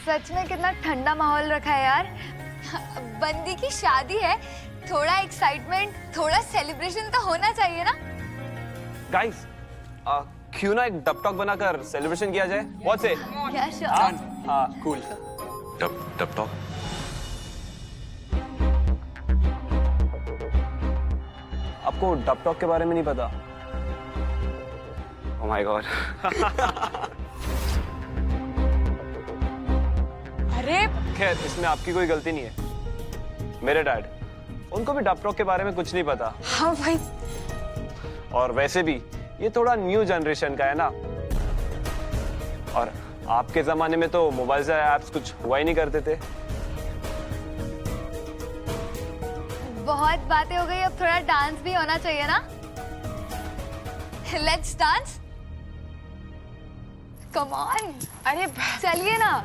सच में कितना ठंडा माहौल रखा है यार। बंदी की शादी है, थोड़ा एक्साइटमेंट, थोड़ा सेलिब्रेशन तो होना चाहिए ना। गाइस, क्यों ना एक डब टॉक बनाकर सेलिब्रेशन किया जाए? What's it? क्या श्योर? हाँ, कूल। Dub talk. आपको डब टॉक के बारे में नहीं पता? Oh my God. अरे खैर, इसमें आपकी कोई गलती नहीं है। मेरे डैड, उनको भी डब टॉक के बारे में कुछ नहीं पता। हाँ भाई। और वैसे भी ये थोड़ा न्यू जनरेशन का है ना, और आपके जमाने में तो मोबाइल से ऐप्स कुछ हुआ ही नहीं करते थे। बहुत बातें हो गई, अब थोड़ा डांस भी होना चाहिए ना। Let's dance. Come on. अरे चलिए ना।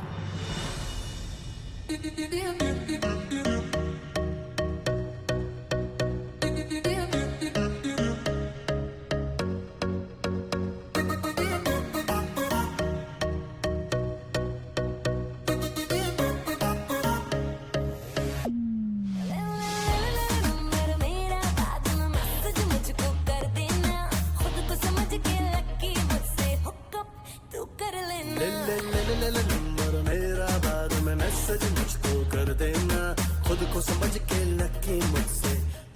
खुद को समझ के लकी मुझसे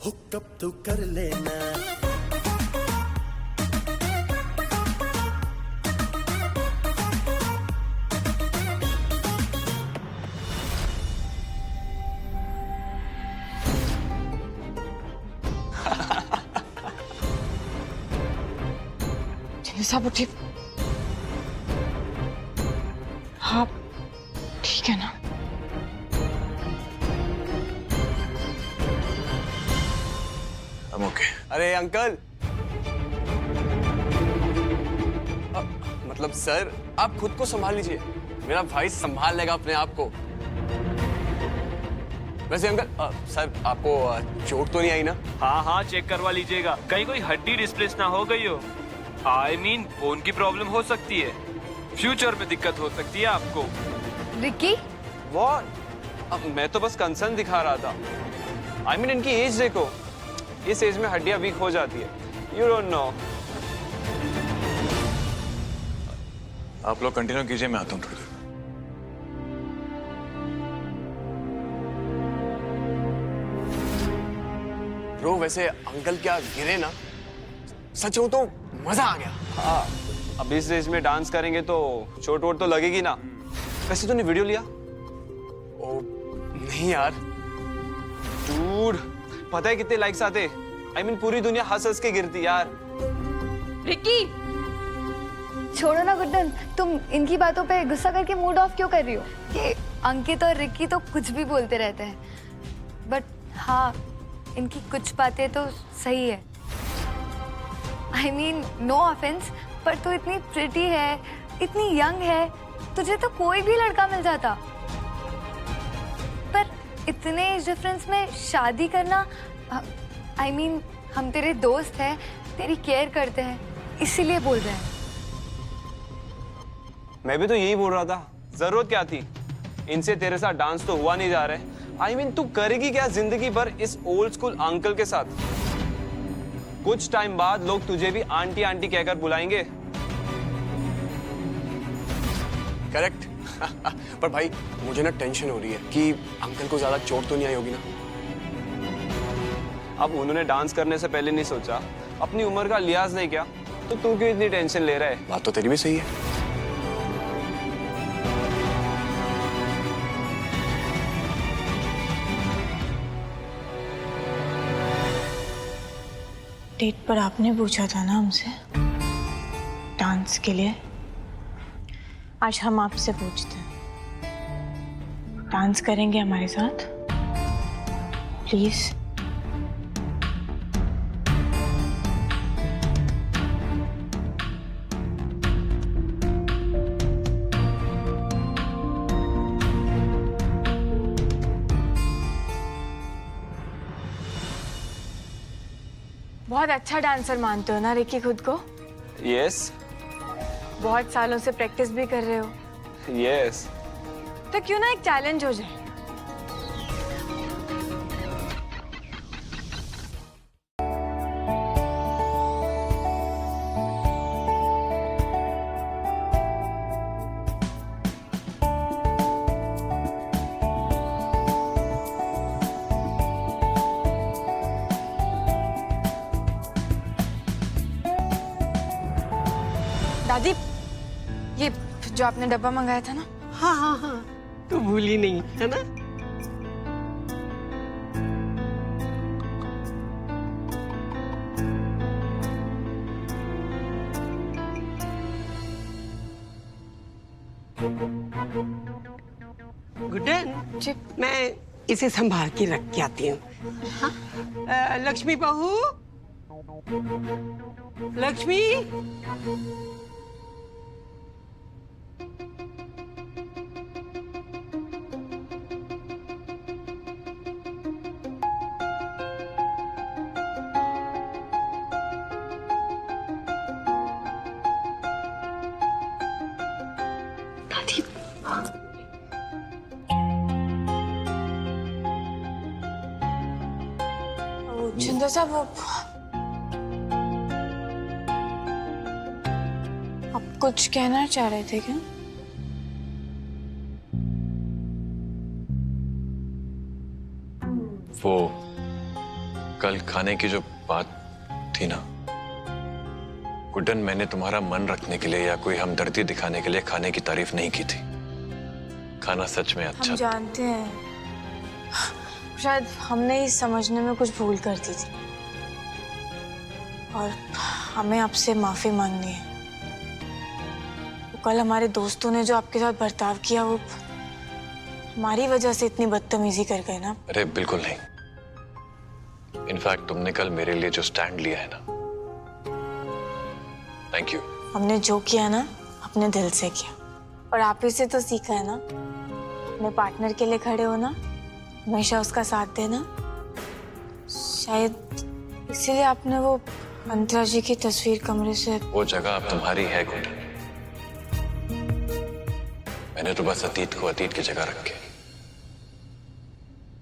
हुकअप तू कर लेना। सब उठे। हाँ ठीक है ना। ओके। अरे अंकल, मतलब सर, आप खुद को संभाल लीजिए, मेरा भाई संभाल लेगा अपने आप को। वैसे अंकल, सर आपको चोट तो नहीं आई ना? हाँ हाँ, चेक करवा लीजिएगा, कहीं कोई हड्डी डिस्प्लेस ना हो गई हो। आई मीन बोन की प्रॉब्लम हो सकती है, फ्यूचर में दिक्कत हो सकती है आपको। रिकी? व्हाट? मैं तो बस कंसर्न दिखा रहा था। आई मीन इनकी एज देखो, इस एज में हड्डियां वीक हो जाती है। You don't know. आप लोग कंटिन्यू कीजिए, मैं आता हूँ थोड़ी देर। ब्रो, वैसे अंकल क्या गिरे ना? सच हो तो मजा आ गया। हाँ, अब इस एज में डांस करेंगे तो चोट वोट तो लगेगी ना। वैसे तूने वीडियो लिया? ओ नहीं यार। डूड, पता है कितने लाइक्स आते? आई मीन पूरी दुनिया हंस हंस के गिरती यार। रिकी छोड़ो ना गुड्डन, तुम इनकी बातों पे गुस्सा करके मूड ऑफ क्यों कर रही हो? ये अंकित और रिकी तो कुछ भी बोलते रहते हैं, बट हाँ इनकी कुछ बातें तो सही है। आई मीन नो ऑफेंस, पर तू इतनी प्रिटी है, इतनी यंग है, तुझे तो कोई भी लड़का मिल जाता। पर इतने एज डिफरेंस में शादी करना, आई मीन हम तेरे दोस्त हैं, तेरी केयर करते हैं, इसीलिए बोल रहे हैं। मैं भी तो यही बोल रहा था, जरूरत क्या थी? इनसे तेरे साथ डांस तो हुआ नहीं जा रहा है। आई मीन तू करेगी क्या जिंदगी भर इस ओल्ड स्कूल अंकल के साथ? कुछ टाइम बाद लोग तुझे भी आंटी आंटी कहकर बुलाएंगे। करेक्ट। पर भाई मुझे ना टेंशन हो रही है कि अंकल को ज्यादा चोट तो नहीं आई होगी ना? अब उन्होंने डांस करने से पहले नहीं सोचा, अपनी उम्र का लिहाज नहीं किया, तो तू क्यों इतनी टेंशन ले रहा है? बात तो तेरी भी सही है। डेट पर आपने पूछा था ना हमसे डांस के लिए, आज हम आपसे पूछते हैं, डांस करेंगे हमारे साथ प्लीज? बहुत अच्छा डांसर मानते हो ना रिकी खुद को? यस। बहुत सालों से प्रैक्टिस भी कर रहे हो। यस। तो क्यों ना एक चैलेंज हो जाए। दादी, ये जो आपने डब्बा मंगाया था ना, हाँ हाँ हाँ, तू भूली नहीं है ना। गुड्डन जी। मैं इसे संभाल के रख के आती हूँ। हाँ? लक्ष्मी बहू, लक्ष्मी। जिंदर साहब, वो आप कुछ कहना चाह रहे थे क्या? वो कल खाने की जो बात थी ना गुड्डन, मैंने तुम्हारा मन रखने के लिए या कोई हमदर्दी दिखाने के लिए खाने की तारीफ नहीं की थी। खाना सच में अच्छा हम जानते हैं, शायद हमने ही समझने में कुछ भूल कर दी थी और हमें आपसे माफी मांगनी है। वो कल हमारे दोस्तों ने जो आपके साथ बर्ताव किया, वो हमारी वजह से इतनी बदतमीजी कर गए ना। अरे बिल्कुल नहीं। इनफैक्ट तुमने कल मेरे लिए जो स्टैंड लिया है ना, थैंक यू। हमने जो किया ना अपने दिल से किया, और आप ही से तो सीखा है ना, अपने पार्टनर के लिए खड़े होना, हमेशा उसका साथ देना। शायद इसीलिए आपने वो अंतरा जी की तस्वीर कमरे से। वो जगह अब तुम्हारी है गुड्डन। मैंने तो बस अतीत को अतीत की जगह रख के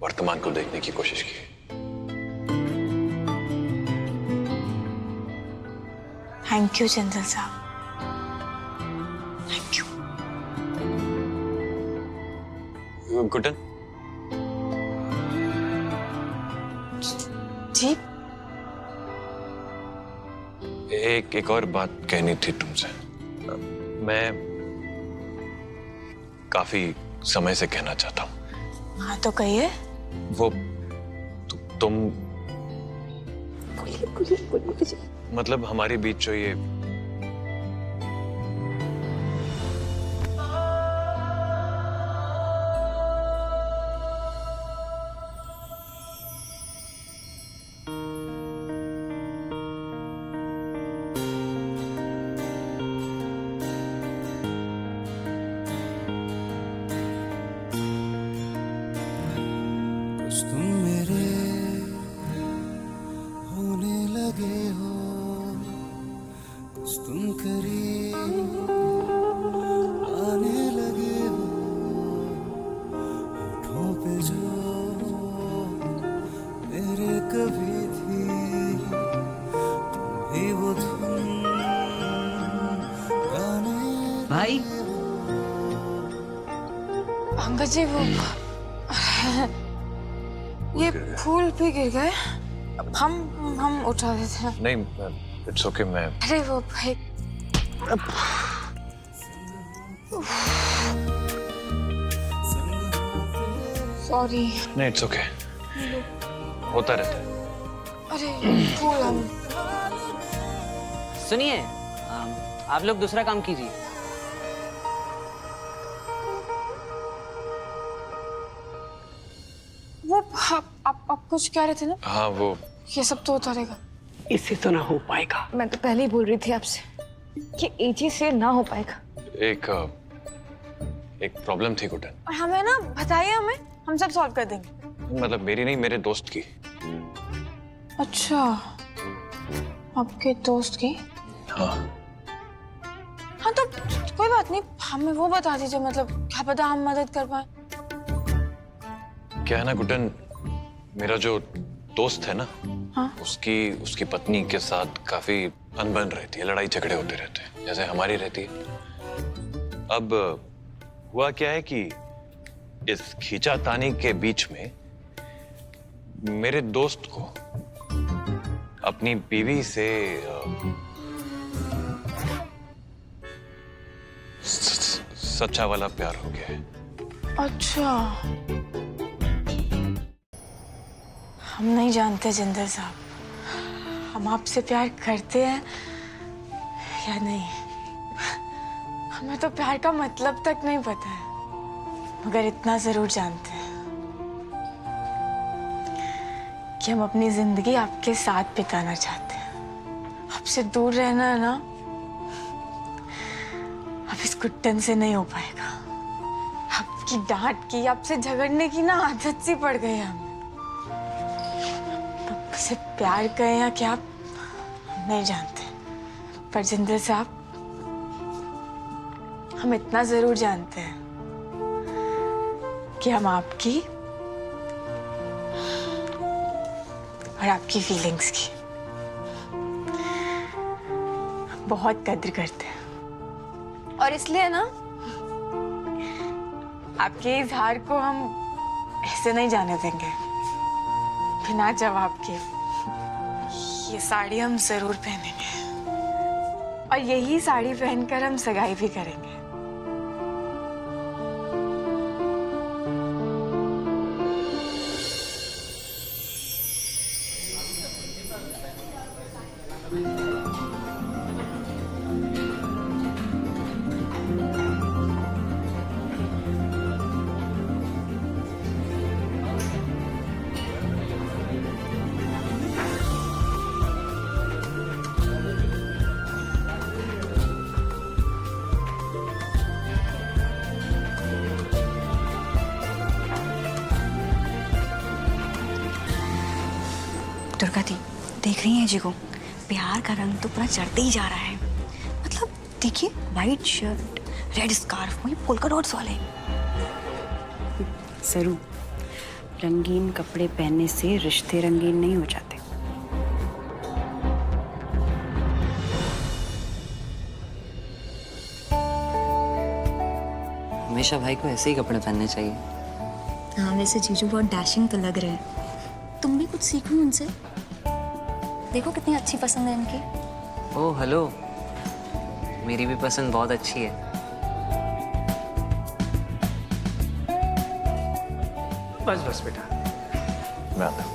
वर्तमान को देखने की कोशिश की। थैंक यू जिंदल साहब, थैंक यू। गुड्डन, जी, एक और बात कहनी थी तुमसे। मैं काफी समय से कहना चाहता हूँ। हाँ तो कहिए। वो तुम मतलब हमारे बीच जो ये कुछ तुम मेरे होने लगे हो, कुछ तुम करीब आने लगे हो, होठों पे जो मेरे कभी थी, तुम ही वो धुन गाने। भाई अंकल जी, वो ये फूल भी गिर गए। हम उठा देते हैं। नहीं, इट्स ओके। मैं अरे वो भाई, सॉरी। नहीं, इट्स ओके, होता रहता है। अरे फूल हम। सुनिए, आप लोग दूसरा काम कीजिए। वो आप कुछ कह रहे थे ना? हाँ, वो ये सब तो होता रहेगा। इससे तो ना हो पाएगा। मैं तो पहले ही बोल रही थी आपसे कि एजी से ना हो पाएगा। एक प्रॉब्लम थी गुड्डन। और हमें ना बताइए, हम सब सॉल्व कर देंगे। मतलब मेरी नहीं, मेरे दोस्त की। अच्छा, आपके दोस्त की? हाँ। हाँ तो कोई बात नहीं, हमें वो बता दीजिए, मतलब क्या पता हम मदद कर पाए। क्या है ना गुड्डन, मेरा जो दोस्त है ना, हाँ? उसकी पत्नी के साथ काफी अनबन रहती है, लड़ाई झगड़े होते रहते हैं, जैसे हमारी रहती है। अब हुआ क्या है कि इस खींचातानी के बीच में मेरे दोस्त को अपनी बीवी से सच्चा वाला प्यार हो गया है। अच्छा, हम नहीं जानते जिंदर साहब, हम आपसे प्यार करते हैं या नहीं। हमें तो प्यार का मतलब तक नहीं पता है, मगर इतना जरूर जानते हैं कि हम अपनी जिंदगी आपके साथ बिताना चाहते हैं। आपसे दूर रहना है ना, अब इस गुड्डन से नहीं हो पाएगा। आपकी डांट की, आपसे झगड़ने की ना आदत सी पड़ गई है हमें। आपसे प्यार करें या क्या हम नहीं जानते, पर जिंदर साहब हम इतना जरूर जानते हैं कि हम आपकी और आपकी फीलिंग्स की बहुत कद्र करते हैं, और इसलिए ना आपके इजहार को हम ऐसे नहीं जाने देंगे बिना जवाब के। ये साड़ी हम जरूर पहनेंगे, और यही साड़ी पहनकर हम सगाई भी करेंगे। दुर्गा दी देख रही हैं जी को, प्यार का रंग तो पूरा चढ़ते ही जा रहा है। मतलब देखिए, वाइट शर्ट, रेड स्कार्फ, वही पोल्का डॉट्स वाले। जरूर, रंगीन कपड़े पहनने से रिश्ते रंगीन नहीं हो जाते। हमेशा भाई को ऐसे ही कपड़े पहनने चाहिए। हाँ, वैसे जीजू बहुत डैशिंग तो लग रहे हैं। तुम भी कुछ सीखो उनसे। देखो कितनी अच्छी पसंद है इनकी। ओह हेलो, मेरी भी पसंद बहुत अच्छी है। बस बस बेटा, मैं आता हूं।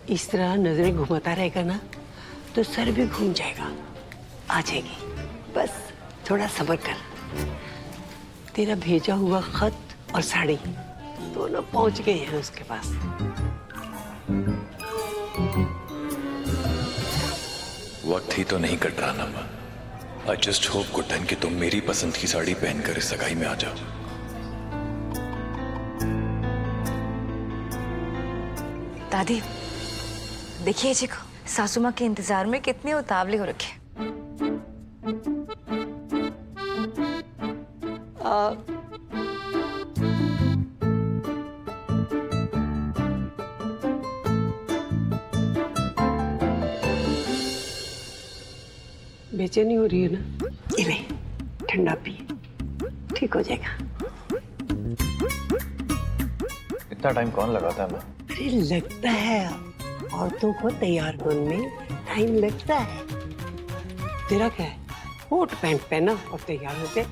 इस तरह नजरें घुमाता रहेगा ना तो सर भी घूम जाएगा। आ जाएगी, बस थोड़ा सब्र कर। तेरा भेजा हुआ खत और साड़ी दोनों पहुंच गए हैं उसके पास। वक्त ही तो नहीं कट रहा ना माँ। आई जस्ट होप गुड्डन कि तुम मेरी पसंद की साड़ी पहनकर इस सगाई में आ जाओ। दादी देखिए जी को, सासू माँ के इंतजार में कितने उतावले हो रखे। बेचैनी हो रही है ना, ये ले ठंडा पी, ठीक हो जाएगा। इतना टाइम कौन लगाता है माँ? अरे लगता है, औरतों को तैयार होने में टाइम लगता है। तेरा क्या है, कोट पैंट पहना और तैयार हो गए।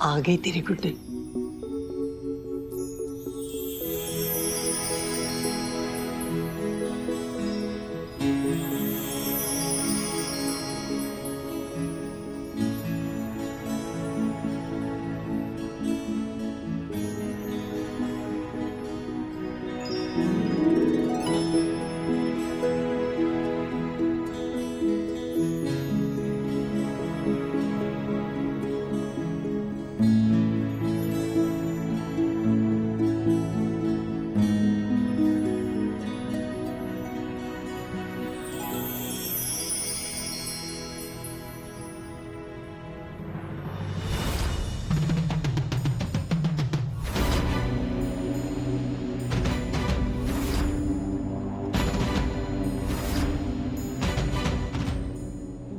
आ गई तेरी गुड्डन।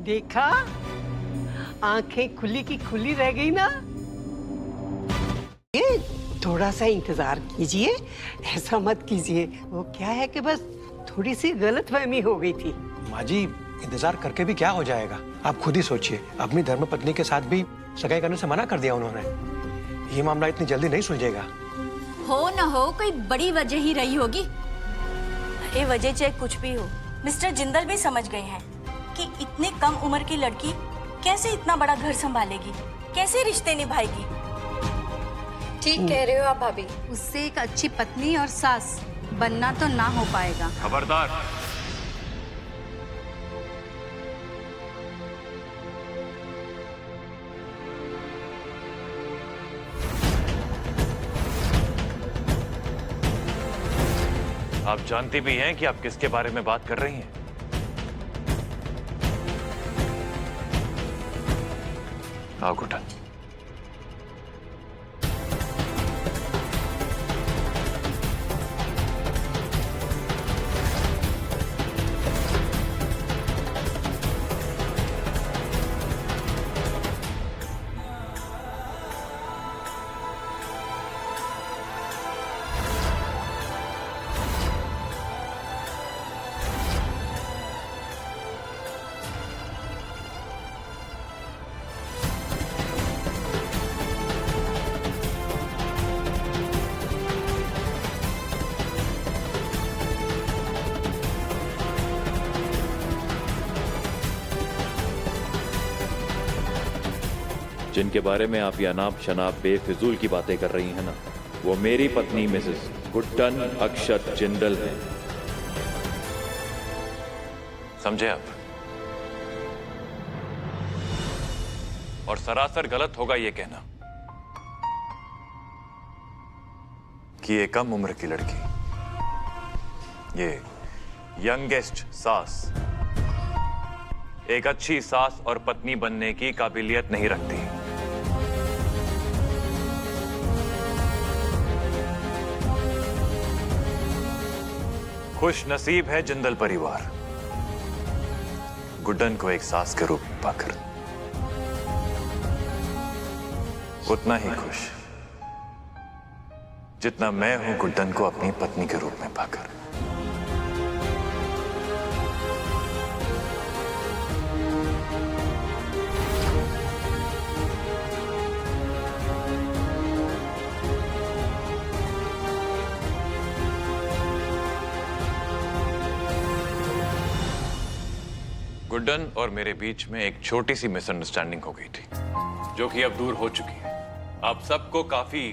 देखा, आंखें खुली की खुली रह गई ना। ये थोड़ा सा इंतजार कीजिए, ऐसा मत कीजिए। वो क्या है कि बस थोड़ी सी गलतफहमी हो गई थी। माँ जी, इंतजार करके भी क्या हो जाएगा? आप खुद ही सोचिए, अपनी धर्मपत्नी के साथ भी सगाई करने से मना कर दिया उन्होंने। ये मामला इतनी जल्दी नहीं सुलझेगा। हो ना हो, कोई बड़ी वजह ही रही होगी। ये वजह चाहे कुछ भी हो, मिस्टर जिंदल भी समझ गए हैं कि इतने कम उम्र की लड़की कैसे इतना बड़ा घर संभालेगी, कैसे रिश्ते निभाएगी। ठीक कह रहे हो आप भाभी, उससे एक अच्छी पत्नी और सास बनना तो ना हो पाएगा। खबरदार। आप जानती भी हैं कि आप किसके बारे में बात कर रही हैं? आओ गुड्डन। जिनके बारे में आप ये अनाप शनाप बेफिजूल की बातें कर रही हैं ना, वो मेरी पत्नी मिसेस गुड्डन अक्षत जिंदल है। समझे आप? और सरासर गलत होगा ये कहना कि ये कम उम्र की लड़की, ये यंगेस्ट सास, एक अच्छी सास और पत्नी बनने की काबिलियत नहीं रखती। खुश नसीब है जिंदल परिवार गुड्डन को एक सास के रूप में पाकर। उतना ही खुश जितना मैं हूं गुड्डन को अपनी पत्नी के रूप में पाकर। गुड्डन और मेरे बीच में एक छोटी सी मिसअंडरस्टैंडिंग हो गई थी, जो कि अब दूर हो चुकी है। आप सबको काफी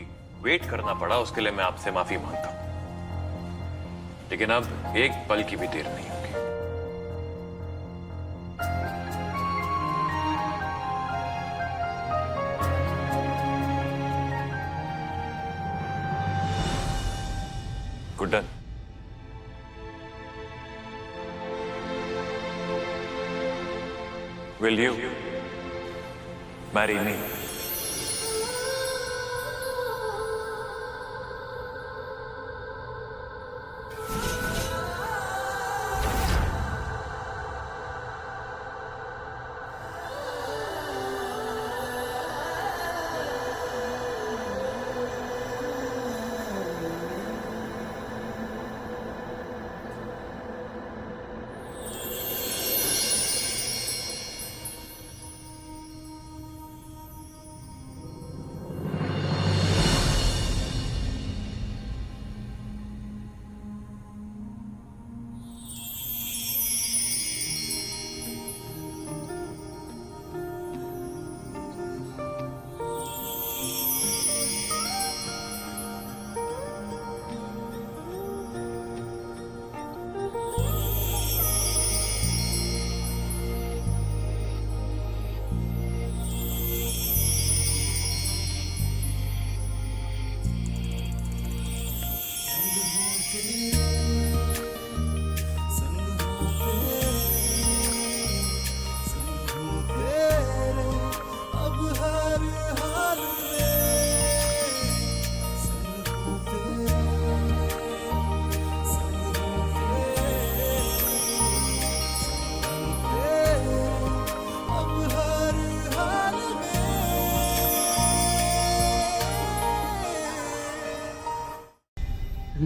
वेट करना पड़ा, उसके लिए मैं आपसे माफी मांगता हूं। लेकिन अब एक पल की भी देर नहीं होगी। Guddan, will you marry me?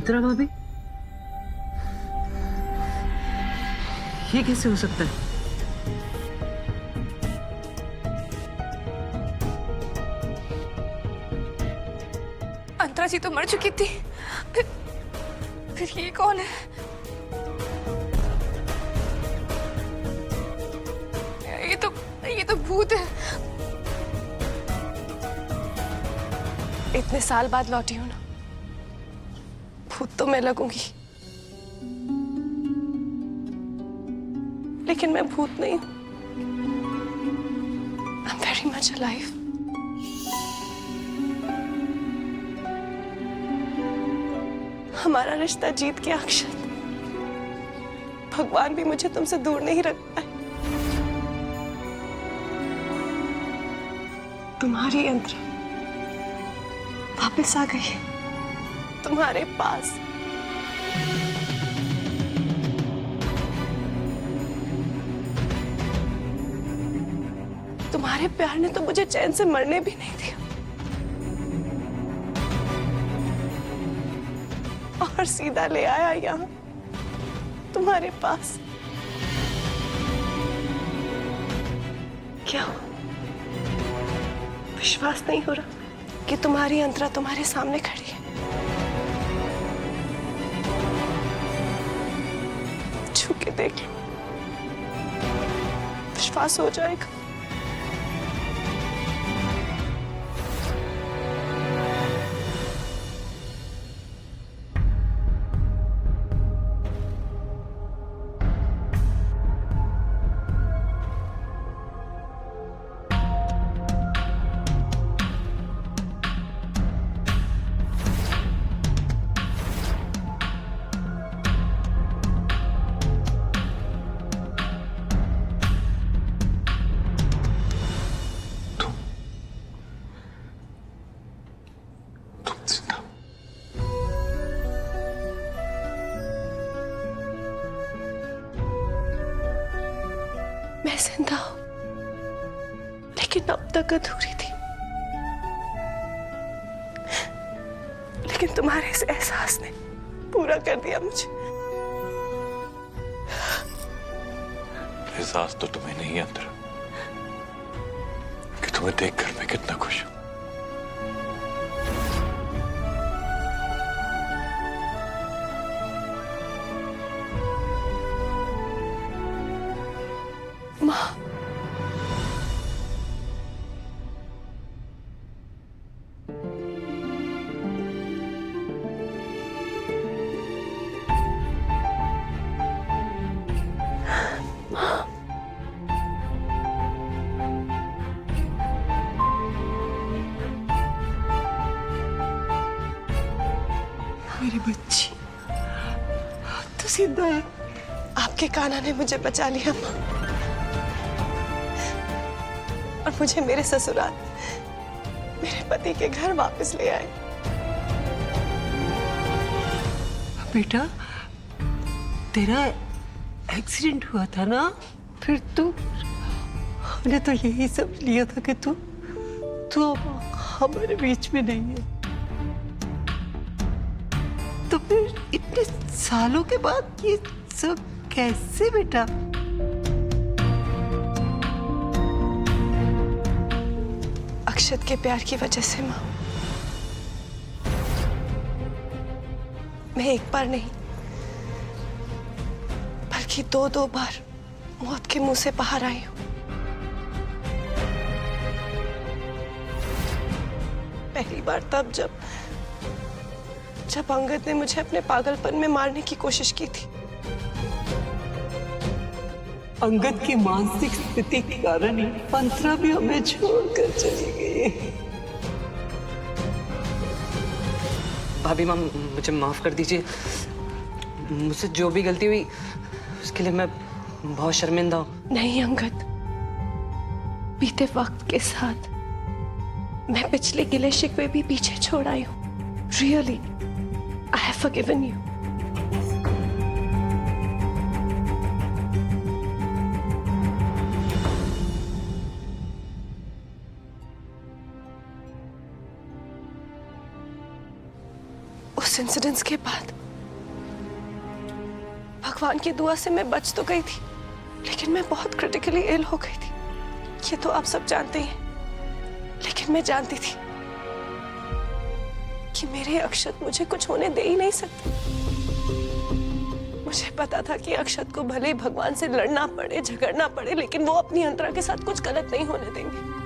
अंतरा भाभी, ये कैसे हो सकता है? अंतरा जी तो मर चुकी थी, फिर ये कौन है? ये तो भूत है। इतने साल बाद लौटी हूं ना, भूत तो मैं लगूंगी, लेकिन मैं भूत नहीं हूं। I am very much alive. हमारा रिश्ता जीत गया अक्षत। भगवान भी मुझे तुमसे दूर नहीं रख पाए। तुम्हारी अंतरा वापस आ गई है तुम्हारे पास। तुम्हारे प्यार ने तो मुझे चैन से मरने भी नहीं दिया, और सीधा ले आया यहाँ तुम्हारे पास। क्या विश्वास नहीं हो रहा कि तुम्हारी अंतरा तुम्हारे सामने खड़ी है? छू के देख लो, विश्वास हो जाएगा। मैं जिंदा हूं, लेकिन अब तक अधूरी थी। लेकिन तुम्हारे इस एहसास ने पूरा कर दिया मुझे। एहसास तो तुम्हें नहीं है अंतरा कि तुम्हें देखकर मैं कितना खुश हूं। माँ, मेरी बच्ची तो जिंदा है। आपके कान्हा ने मुझे बचा लिया माँ, और मुझे मेरे ससुराल, मेरे पति के घर वापस ले आए। बेटा, तेरा एक्सीडेंट हुआ था ना, फिर तू, हमने तो यही समझ लिया था कि तू अब हमारे बीच में नहीं है। तो फिर इतने सालों के बाद ये सब कैसे बेटा? अक्षत के प्यार की वजह से माँ, मैं एक बार नहीं बल्कि दो बार मौत के मुंह से बाहर आई हूं। पहली बार तब जब अंगद ने मुझे अपने पागलपन में मारने की कोशिश की थी। अंगद की मानसिक स्थिति के कारण ही अंतरा भी हमें छोड़कर चली गई। भाभी माँ, मुझे माफ कर दीजिए। मुझसे जो भी गलती हुई उसके लिए मैं बहुत शर्मिंदा हूँ। नहीं अंगद, बीते वक्त के साथ मैं पिछले गिले शिकवे भी पीछे छोड़ आई हूँ। Really, I have forgiven you. उस इंसिडेंस के बाद भगवान की दुआ से मैं बच तो गई थी, लेकिन मैं बहुत क्रिटिकली इल हो गई थी। ये तो आप सब जानते ही हैं, लेकिन मैं जानती थी कि मेरे अक्षत मुझे कुछ होने दे ही नहीं सकते। मुझे पता था कि अक्षत को भले ही भगवान से लड़ना पड़े, झगड़ना पड़े, लेकिन वो अपनी अंतरा के साथ कुछ गलत नहीं होने देंगे।